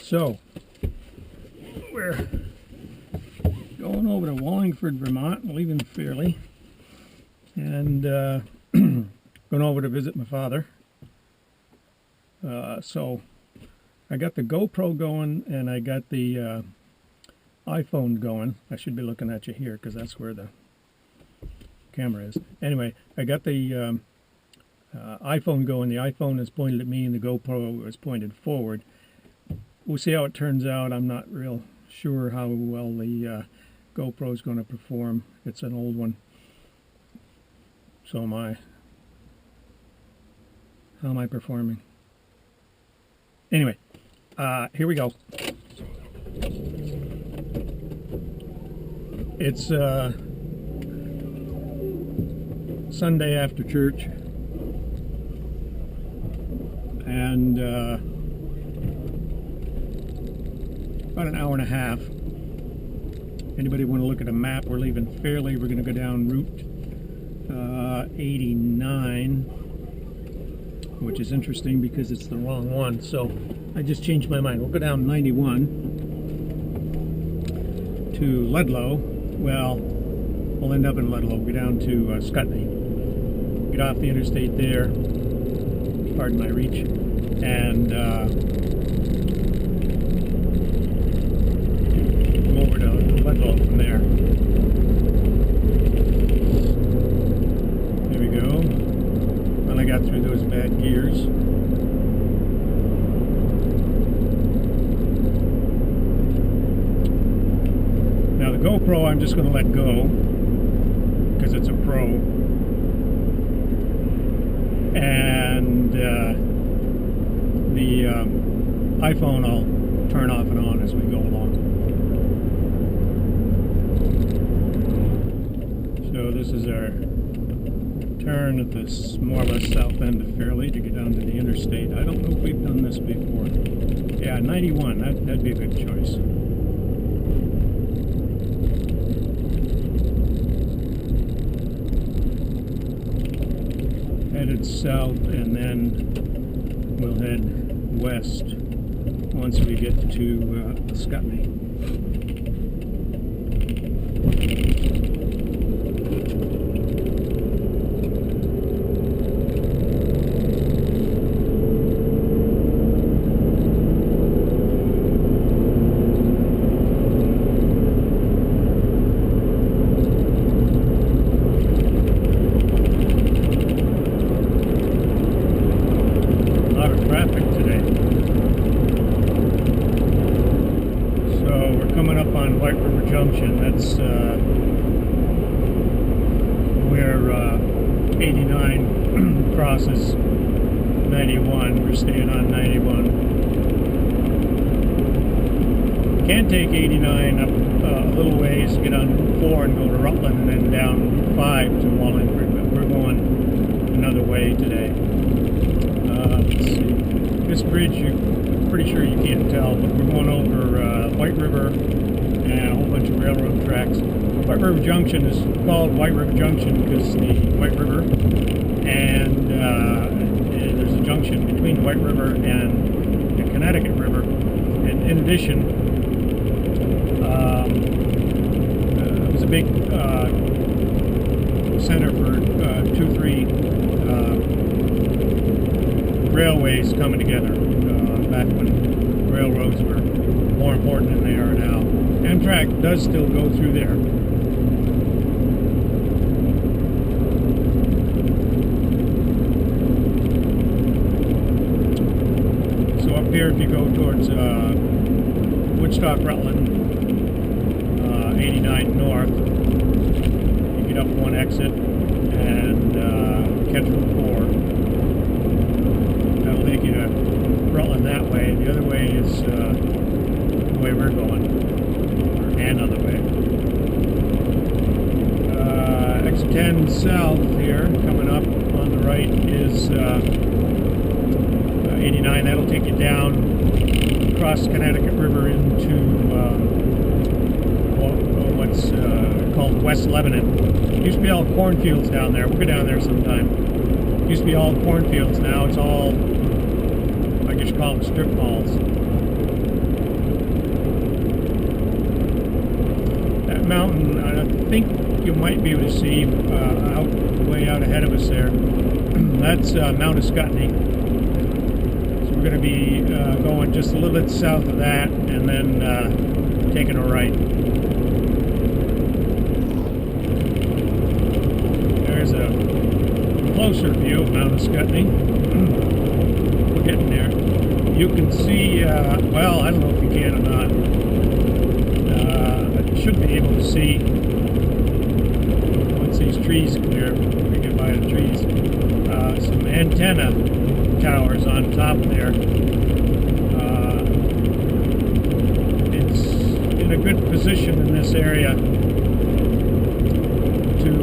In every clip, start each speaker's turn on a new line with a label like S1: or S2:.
S1: So, we're going over to Wallingford, Vermont, leaving Fairlee, and going over to visit my father. So, I got the GoPro going, and I got the iPhone going. I should be looking at you here, because that's where the camera is. Anyway, I got the iPhone going. The iPhone is pointed at me, and the GoPro is pointed forward. We'll see how it turns out. I'm not real sure how well the GoPro is going to perform. It's an old one. So am I. How am I performing? Anyway, here we go. It's Sunday after church, and about an hour and a half. Anybody want to look at a map? We're leaving Fairlee. We're going to go down Route 89, which is interesting because it's the wrong one. So I just changed my mind. We'll go down 91 to Ludlow. Well, we'll end up in Ludlow. We'll go down to Scutney. Get off the interstate there. Pardon my reach. And over to Ludlow from there. There we go. Finally got through those bad gears. Now the GoPro I'm just going to let go because it's a Pro. And the iPhone I'll turn off and on as we go along. So this is our turn at this more or less south end of Fairlee to get down to the interstate. I don't know if we've done this before. Yeah, 91, that'd be a good choice. Headed south, and then we'll head west once we get to Scutney. That's where 89 crosses 91. We're staying on 91. Can take 89 up a little ways, get on Route 4 and go to Rutland, and then down Route 5 to Wallingford. But we're going another way today. Let's see. This bridge, I'm pretty sure you can't tell, but we're going over White River and a whole bunch of railroad tracks. White River Junction is called White River Junction because the White River and there's a junction between the White River and the Connecticut River. And in addition, it was a big center for 2-3 railways coming together back when railroads were more important than they are now. Amtrak does still go through there. So up here, if you go towards Woodstock, Rutland, 89 north, you get up one exit and catch Route 4. That'll take you to Rutland that way. The other way is the way we're going. And other way. Exit 10 south here, coming up on the right is 89. That'll take you down across the Connecticut River into what's called West Lebanon. It used to be all cornfields down there. We'll go down there sometime. It used to be all cornfields. Now it's all, I guess you call them strip malls. mountain, I think you might be able to see way out ahead of us there. That's Mount Escutney. So we're going to be going just a little bit south of that and then taking a right. There's a closer view of Mount Escutney. We're getting there. You can see, well, I don't know if you can or not. But you should be able to see once these trees clear. We get by the trees. Some antenna towers on top there. It's in a good position in this area to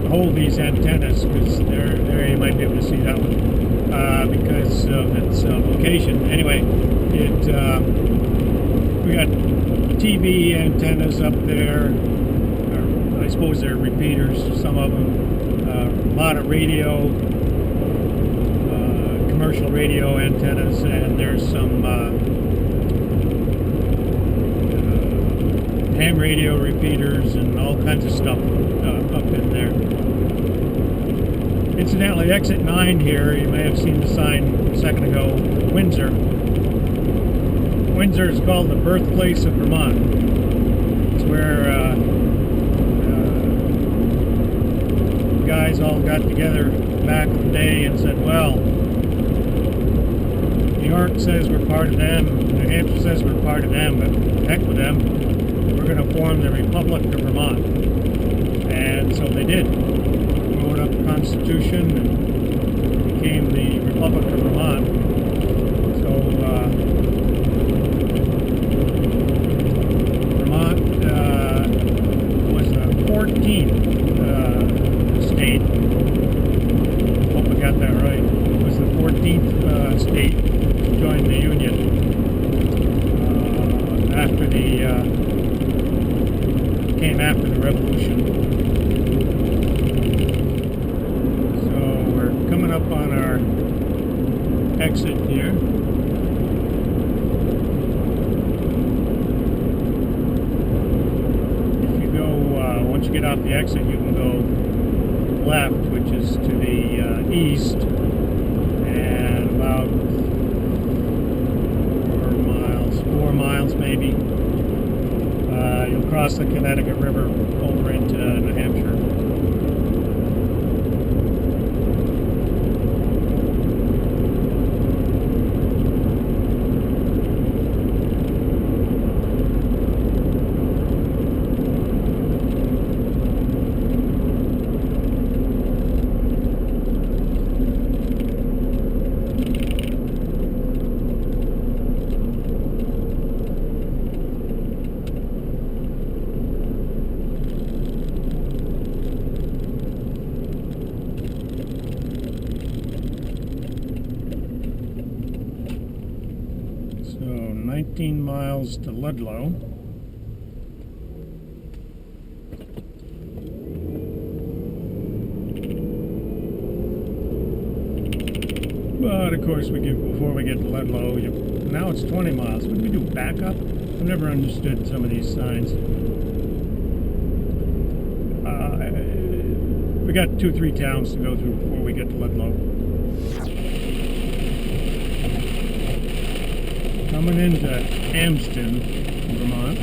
S1: hold these antennas, because there you might be able to see that one because of its location. Anyway, we got TV antennas up there. I suppose they're repeaters, some of them. A lot of radio, commercial radio antennas, and there's some ham radio repeaters and all kinds of stuff up in there. Incidentally, exit 9 here, you may have seen the sign a second ago, Windsor. Windsor is called the birthplace of Vermont. It's where guys all got together back in the day and said, well, New York says we're part of them, New Hampshire says we're part of them, but heck with them, we're going to form the Republic of Vermont. And so they did. Wrote up the Constitution and became the Republic of Vermont. So Vermont was the 14th state. Hope I got that right. It was the 14th state to join the Union after came after the Revolution. So we're coming up on our exit here. If you go, once you get off the exit, you can go left, which is to the east, and about 4 miles maybe. You'll cross the Connecticut River over into New Hampshire. So 19 miles to Ludlow. But of course, before we get to Ludlow, now it's 20 miles. Would we do backup? I've never understood some of these signs. We got 2-3 towns to go through before we get to Ludlow. Coming into Amsden, Vermont.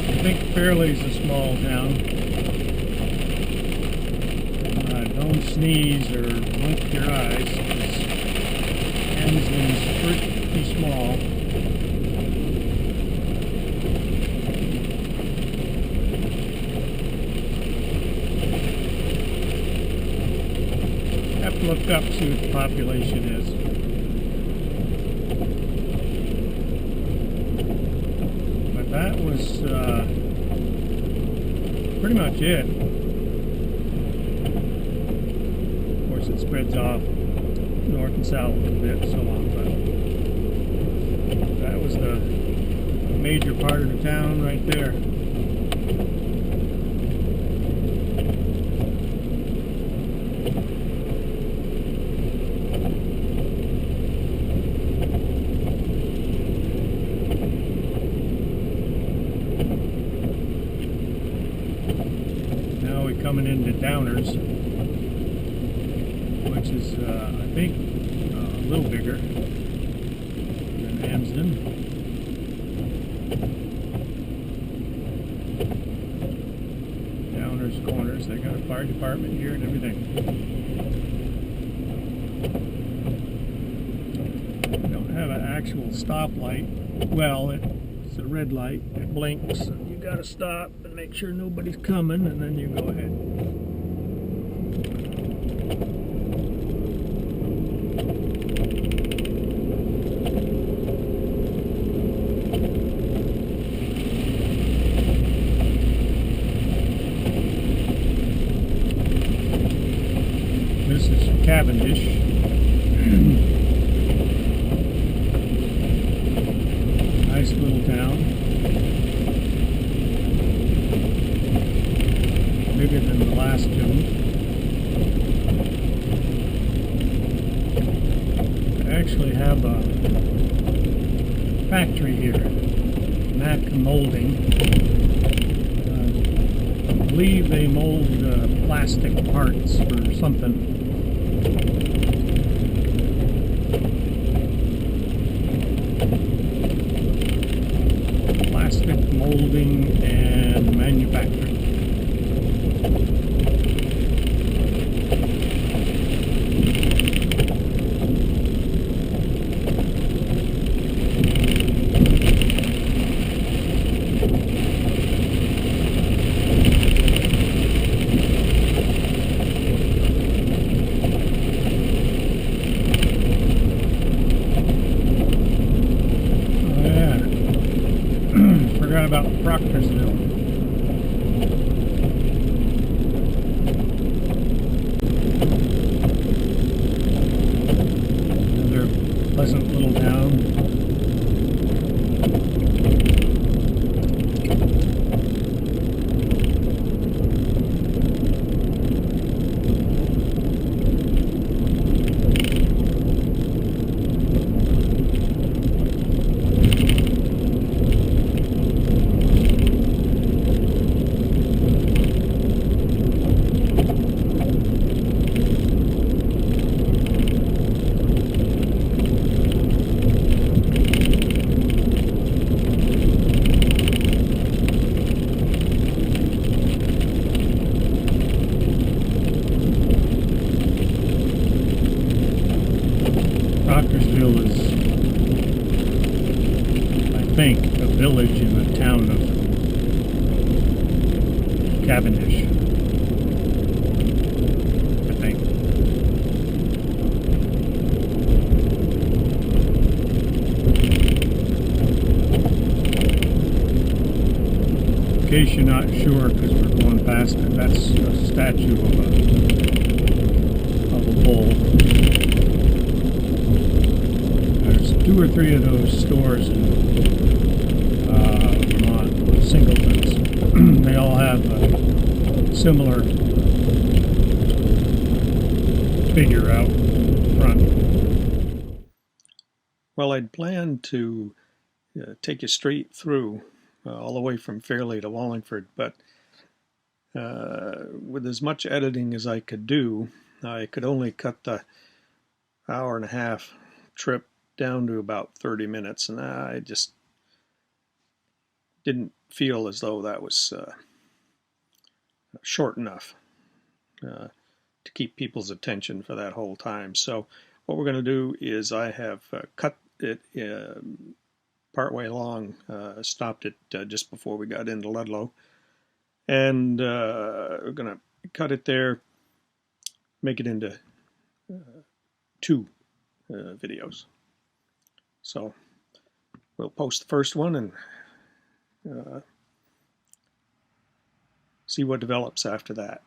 S1: I think Fairlee's a small town. Don't sneeze or blink your eyes, because Amsden's pretty small. Have to look up, see what the population is. That was pretty much it. Of course, it spreads off north and south a little bit, so on. But that was the major part of the town right there. coming into Downers, which is, I think, a little bigger than Amsden. Downers Corners, they got a fire department here and everything. They don't have an actual stoplight. Well, it's a red light. It blinks. You gotta stop and make sure nobody's coming, and then you go ahead. This is Cavendish. Nice little town. Bigger than the last two. They actually have a factory here, Mac Molding. I believe they mold plastic parts for something. Plastic molding and manufacturing. Forgot about Proctorsville. Another pleasant little town. Proctorsville is, I think, a village in the town of Cavendish. I think. In case you're not sure, because we're going past it, that's a statue of a bull. There's 2 or 3 of those stores in Vermont, singletons. They all have a similar figure out front. Well, I'd planned to take you straight through all the way from Fairlee to Wallingford, but with as much editing as I could do, I could only cut the hour-and-a-half trip down to about 30 minutes, and I just didn't feel as though that was short enough to keep people's attention for that whole time. So what we're going to do is I have cut it partway along, stopped it just before we got into Ludlow, and we're going to cut it there, make it into 2 videos. So we'll post the first one and see what develops after that.